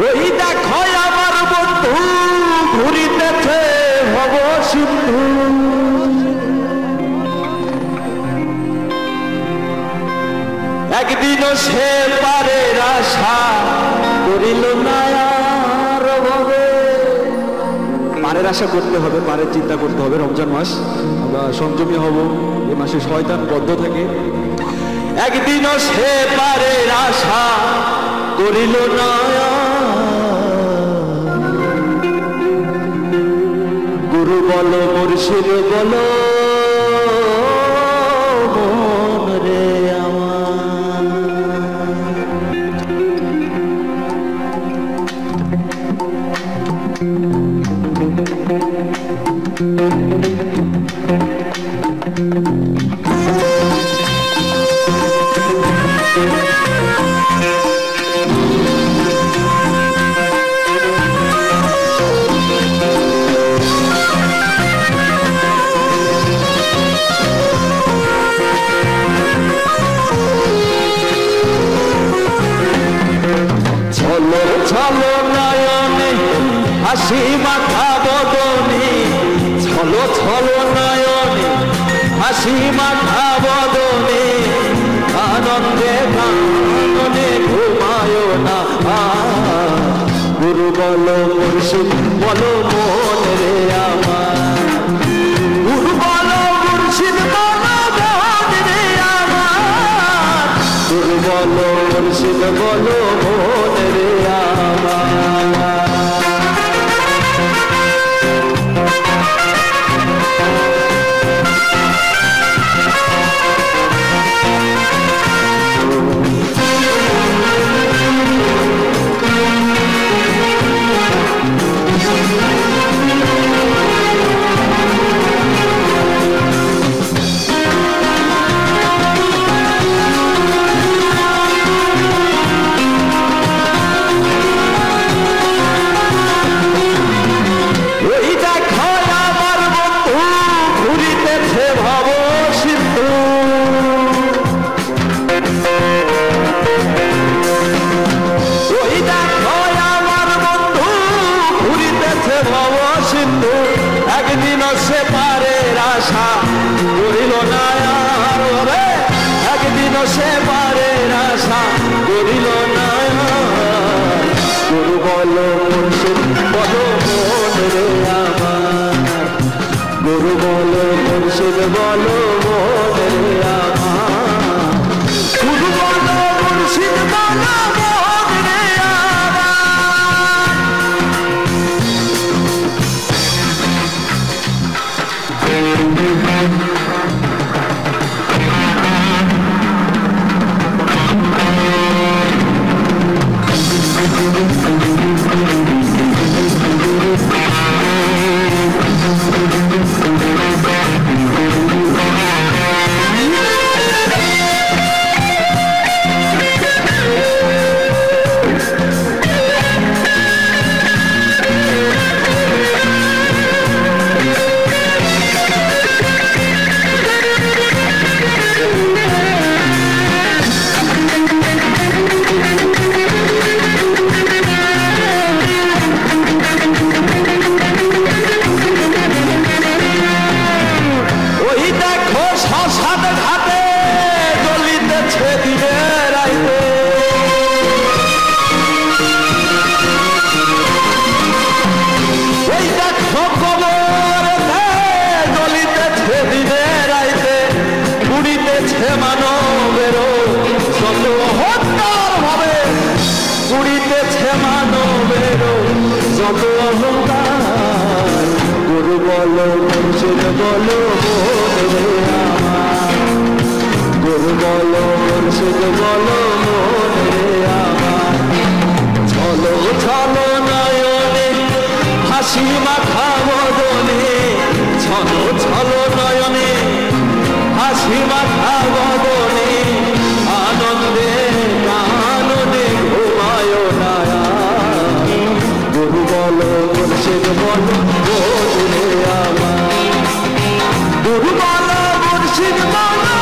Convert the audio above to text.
ওই দেখো আমার বন্ধু ঘুরিতেছে ভব সিন্ধু, একদিনও সে পারের আশা করিল না আর ভবে। পারের আশা করতে হবে, পারের চিন্তা করতে হবে। রমজান মাস, আমরা সংযমী হব, এই মাসে শয়তান বদ্ধ থাকে। একদিনও সে পারের আশা করিল না, গুরু বলো মুর্শিদ বলো মন রে আমার। ছলো নয়নে হাসি মাথা বদনে, ছলো ছলো নয়নে হাসি মাথা বদনে, আনন্দে কাননে ঘুমায় না। গুরু বলো মুর্শিদ বলো মন রে আমার, গুরু বলো মুর্শিদ বলো মন রে আমার, গুরু বলো মুর্শিদ বলো মন রে আমার। একদিনও সে পারের আশা করিল না আর রে, একদিনও সে পারের আশা করিল না। গুরু বলো মুর্শিদ বলো মন রে আমার, গুরু বলো মুর্শিদ বলো মন রে আমার, গুরু বলো মুর্শিদ বলো মন রে আমার। গুরু বলো মুর্শিদ বলো মন রে আমার, গুরু বলো মুর্শিদ বলো মন রে আমার। ছলো ছলো নয়নে হাসি মাখা বদনে, ছলো ছলো নয়নে হাসি মাখা বদনে, আনন্দে কাননে ঘুমায় না। গুরু বলো মুর্শিদ বলো মন রে আমার, গুরু বলো মুর্শিদ বলো